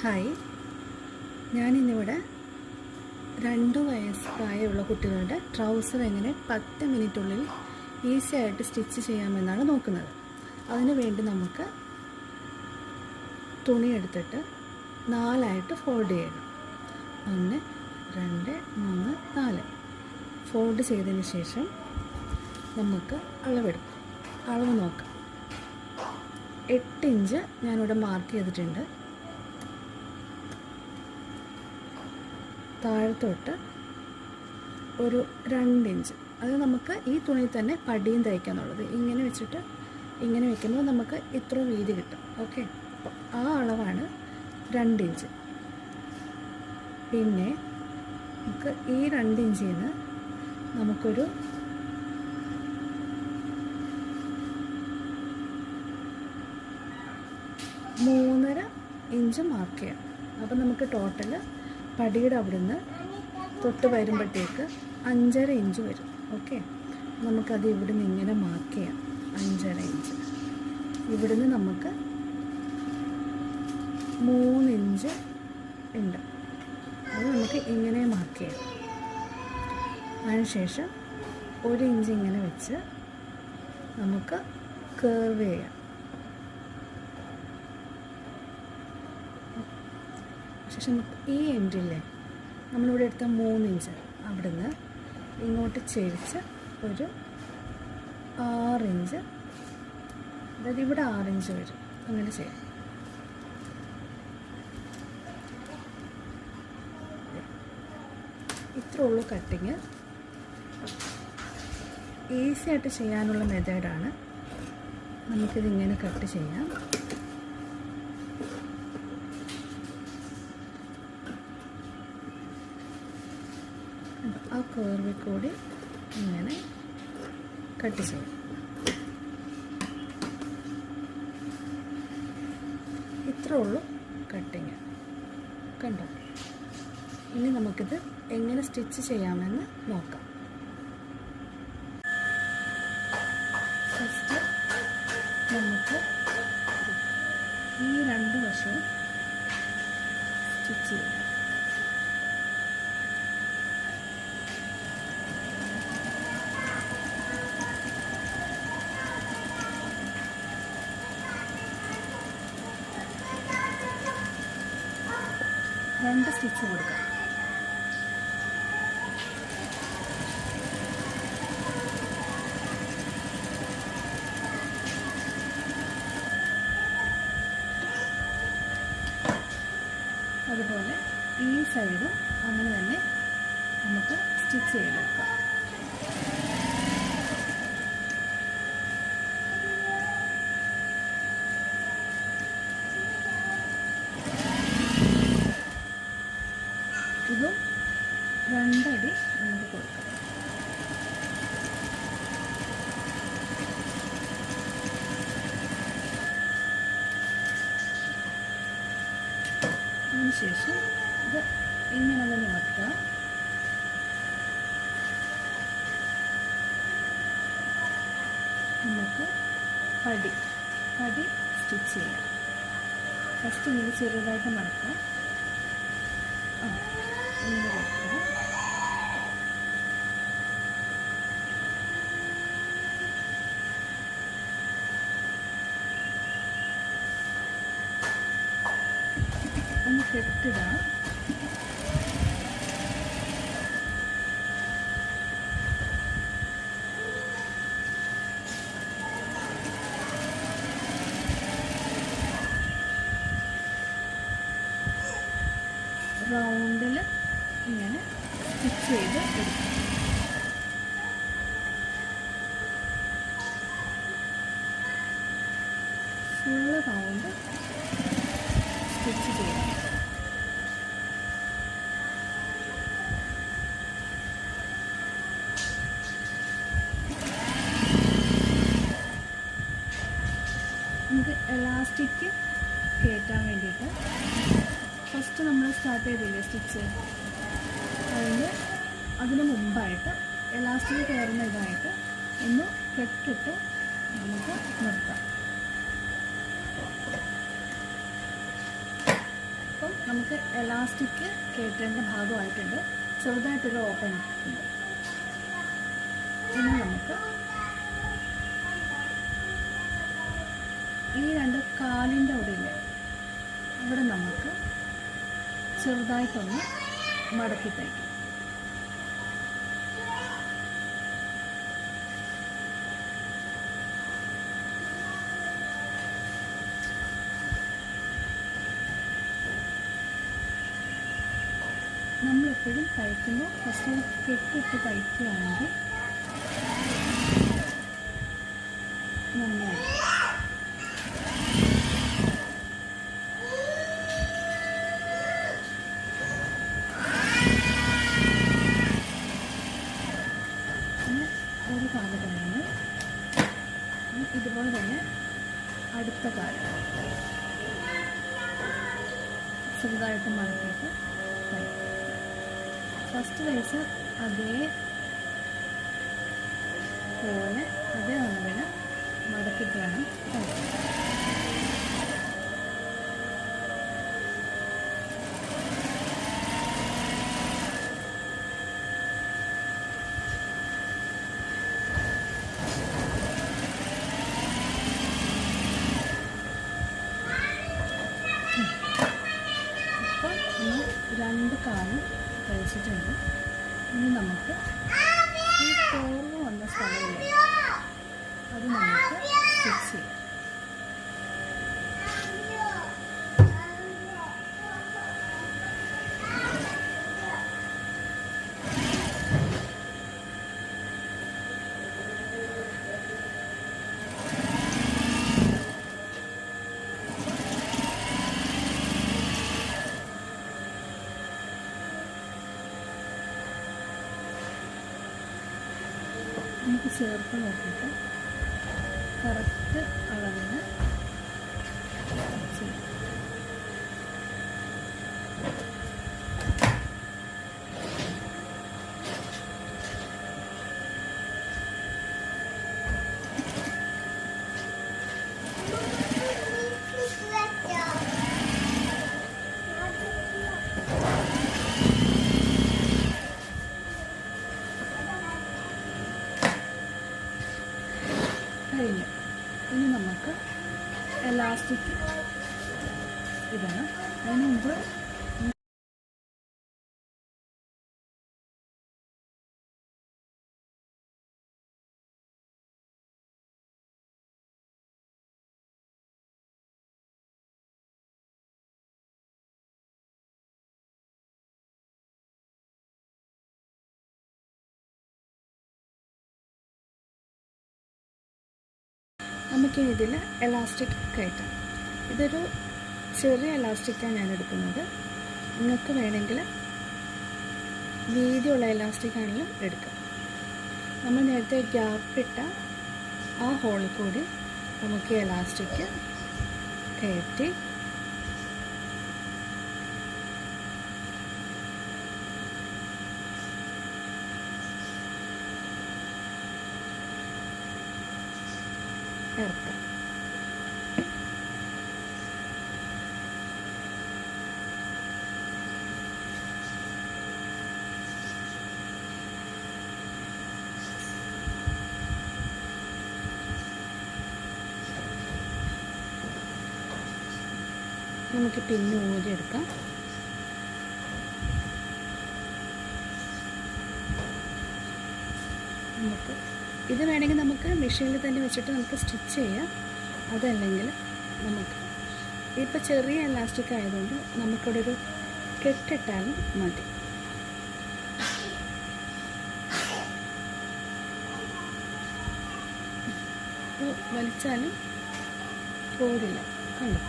Hi, ഞാനിന്നിവിടെ 2 വയസ്സ് പ്രായമുള്ള കുട്ടികളുടെ ട്രൗസർ എങ്ങനെ 10 മിനിറ്റുള്ളിൽ ഈസി ആയിട്ട് സ്റ്റിച്ച് ചെയ്യാമെന്നാണ് നോക്കുന്നത്. അതിനു വേണ്ടി നമുക്ക് തുണി എടുത്തിട്ട് 4 ഫോൾഡ് ചെയ്യണം. 1 2 3 4 ഫോൾഡ് ചെയ്തതിന് ശേഷം നമുക്ക് അളവ് നോക്കാം. 8 ഇഞ്ച് ഞാനിവിടെ മാർക്ക് ചെയ്തിട്ടുണ്ട്. താഴത്തോട്ട് ഒരു 2 ഇഞ്ച്, അത് നമുക്ക് ഈ തുണിയിൽ തന്നെ പടിയും തയ്ക്കാന്നുള്ളത്. ഇങ്ങനെ വെച്ചിട്ട് ഇങ്ങനെ വെക്കുമ്പോൾ നമുക്ക് ഇത്ര വീതി കിട്ടും. ഓക്കെ, അപ്പോൾ ആ അളവാണ് 2 ഇഞ്ച്. പിന്നെ നമുക്ക് ഈ 2 ഇഞ്ചിൽ നിന്ന് നമുക്കൊരു 3.5 ഇഞ്ച് മാർക്ക് ചെയ്യാം. അപ്പം നമുക്ക് ടോട്ടൽ പടിയുടെ അവിടുന്ന് തൊട്ട് വരുമ്പോഴത്തേക്ക് 5.5 ഇഞ്ച് വരും. ഓക്കെ, നമുക്കത് ഇവിടുന്ന് ഇങ്ങനെ മാർക്ക് ചെയ്യാം. 5.5 ഇഞ്ച് ഇവിടുന്ന് നമുക്ക് 3 ഇഞ്ച് ഉണ്ട്, അത് നമുക്ക് ഇങ്ങനെ മാർക്ക് ചെയ്യാം. അതിനുശേഷം 1 ഇഞ്ച് ഇങ്ങനെ വെച്ച് നമുക്ക് കർവ് ചെയ്യാം. ശേഷം ഈ എൻഡില്ലേ നമ്മളിവിടെ എടുത്ത 3 ഇഞ്ച് അവിടുന്ന് ഇങ്ങോട്ട് ചെരിച്ച് ഒരു 6 ഇഞ്ച്, അതായത് ഇവിടെ 6 ഇഞ്ച് വരും. അങ്ങനെ ചെയ്യാം. ഇത്രേ ഉള്ളൂ കട്ടിങ്. ഈസി ആയിട്ട് ചെയ്യാനുള്ള മെത്തേഡാണ്. നമുക്കിതിങ്ങനെ കട്ട് ചെയ്യാം. ആ കർവിൽ കൂടി ഇങ്ങനെ കട്ട് ചെയ്യാം. ഇത്രേ ഉള്ളൂ കട്ടിങ്. കണ്ടോ? ഇനി നമുക്കിത് എങ്ങനെ സ്റ്റിച്ച് ചെയ്യാമെന്ന് നോക്കാം. ഫസ്റ്റ് നമുക്ക് ഈ 2 വശവും സ്റ്റിച്ച് ചെയ്യാം. രണ്ട് സ്റ്റിച്ച് കൊടുക്കാം. അതുപോലെ ഈ സൈഡും അങ്ങനെ തന്നെ നമുക്ക് സ്റ്റിച്ച് ചെയ്തെടുക്കാം. ഇതും 2 അടി നമുക്ക് കൊടുക്കാം. അതിനുശേഷം ഇത് ഇങ്ങനെ തന്നെ വെക്കുക. നമുക്ക് പടി സ്റ്റിച്ച് ചെയ്യാം. ഫസ്റ്റ് ഇങ്ങനെ ചെറുതായിട്ട് മടക്കുക. ഇങ്ങനെ വെക്കുക. ഒന്ന് കെട്ടുക. റൗണ്ടിൽ ഇങ്ങനെ സ്റ്റിച്ച് ചെയ്ത് എടുക്കും. ഫുള്ള് റൗണ്ട് സ്റ്റിച്ച് ചെയ്യാം. നമുക്ക് എലാസ്റ്റിക് കയറ്റാൻ വേണ്ടിയിട്ട് ഫസ്റ്റ് നമ്മൾ സ്റ്റാർട്ട് ചെയ്തില്ലേ സ്റ്റിച്ച്, അതിന് മുമ്പായിട്ട് എലാസ്റ്റിക് കയറുന്ന ഇതായിട്ട് ഒന്ന് കെട്ടിട്ട് നമുക്ക് നിർത്താം. അപ്പം നമുക്ക് എലാസ്റ്റിക് കയറ്റേണ്ട ഭാഗമായിട്ടുണ്ട്, ചെറുതായിട്ടൊരു ഓപ്പൺ ഉണ്ട്. ഇനി നമുക്ക് ഈ രണ്ട് കാലിൻ്റെ അവിടെയില്ലേ, അവിടെ നമുക്ക് ചെറുതായിട്ടൊന്ന് മടക്കി തയ്ക്കും. നമ്മളെപ്പോഴും തയ്ക്കുമ്പോൾ ഫസ്റ്റ് കെട്ടിട്ട് തയ്ക്കുകയാണെങ്കിൽ നന്നായി. പിന്നെ ഒരു കാല് കഴിഞ്ഞ് ഇതുപോലെ തന്നെ അടുത്ത കാല് ചെറുതായിട്ട് മടക്കിയിട്ട് തയ്ക്കും. ഫസ്റ്റ് വയസ്സ് അതേപോലെ അതേ അളവിൽ മടക്കിയിട്ട് വേണം തയ്ക്കാൻ. ഇപ്പോൾ രണ്ട് കാലും തയ്ച്ചിട്ടുണ്ട്. ഇനി നമുക്ക് ഈ കോർവ് വന്ന സ്ഥലമില്ലേ, അത് നമുക്ക് സ്റ്റിച്ച് ചെയ്യാം. നമുക്ക് ചേർത്ത് നോക്കിയിട്ട് കറക്റ്റ് അളവിന് ചെയ്യാം. കഴിഞ്ഞു. ഇനി നമുക്ക് എലാസ്റ്റിക് ഇടണം. അതിന് മുമ്പ് നമുക്കിനി ഇതിൽ എലാസ്റ്റിക് കയറ്റാം. ഇതൊരു ചെറിയ എലാസ്റ്റിക്കാണ് ഞാൻ എടുക്കുന്നത്. നിങ്ങൾക്ക് വേണമെങ്കിൽ വീതിയുള്ള എലാസ്റ്റിക് ആണെങ്കിലും എടുക്കാം. നമ്മൾ നേരത്തെ ഗ്യാപ്പിട്ട ആ ഹോളിൽ കൂടി നമുക്ക് എലാസ്റ്റിക് കയറ്റി ഇറക്കാം. നമുക്ക് പിന്നെ ഊരിയെടുക്കാം. നമുക്ക് ഇത് വേണമെങ്കിൽ നമുക്ക് മെഷീനിൽ തന്നെ വെച്ചിട്ട് നമുക്ക് സ്റ്റിച്ച് ചെയ്യാം. അതല്ലെങ്കിൽ നമുക്ക് ഇപ്പോൾ ചെറിയ എലാസ്റ്റിക് ആയതുകൊണ്ട് നമുക്കിവിടെ ഒരു കെട്ടിട്ടാലും മതി. ഇപ്പോൾ വലിച്ചാലും പോരില്ല. കണ്ടോ,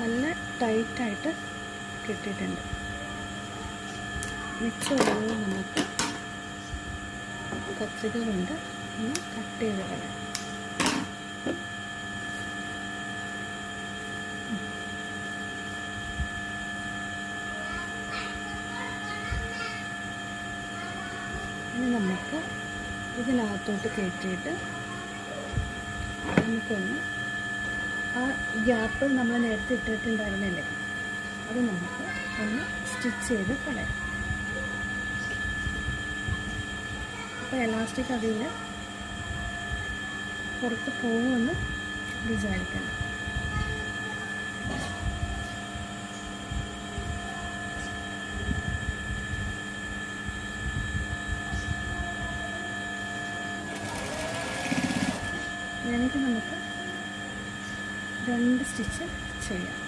നല്ല ടൈറ്റായിട്ട് കെട്ടിയിട്ടുണ്ട്. മിച്ചമുള്ളത് നമുക്ക് കത്രിക കൊണ്ട് ഒന്ന് കട്ട് ചെയ്ത് കളയാം. ഇനി നമുക്ക് ഇതിനകത്തോട്ട് കയറ്റിയിട്ട് നമുക്കൊന്ന് ആ ഗ്യാപ്പ് നമ്മൾ നേരത്തെ ഇട്ടിട്ടുണ്ടായിരുന്നില്ലേ, അത് നമുക്ക് ഒന്ന് സ്റ്റിച്ച് ചെയ്ത് കളയാം. അപ്പോൾ എലാസ്റ്റിക് അതിൽ പുറത്ത് പോകുമെന്ന് വിചാരിക്കണം. വേണമെങ്കിൽ നമുക്ക് 2 സ്റ്റിച്ച് ചെയ്യാം.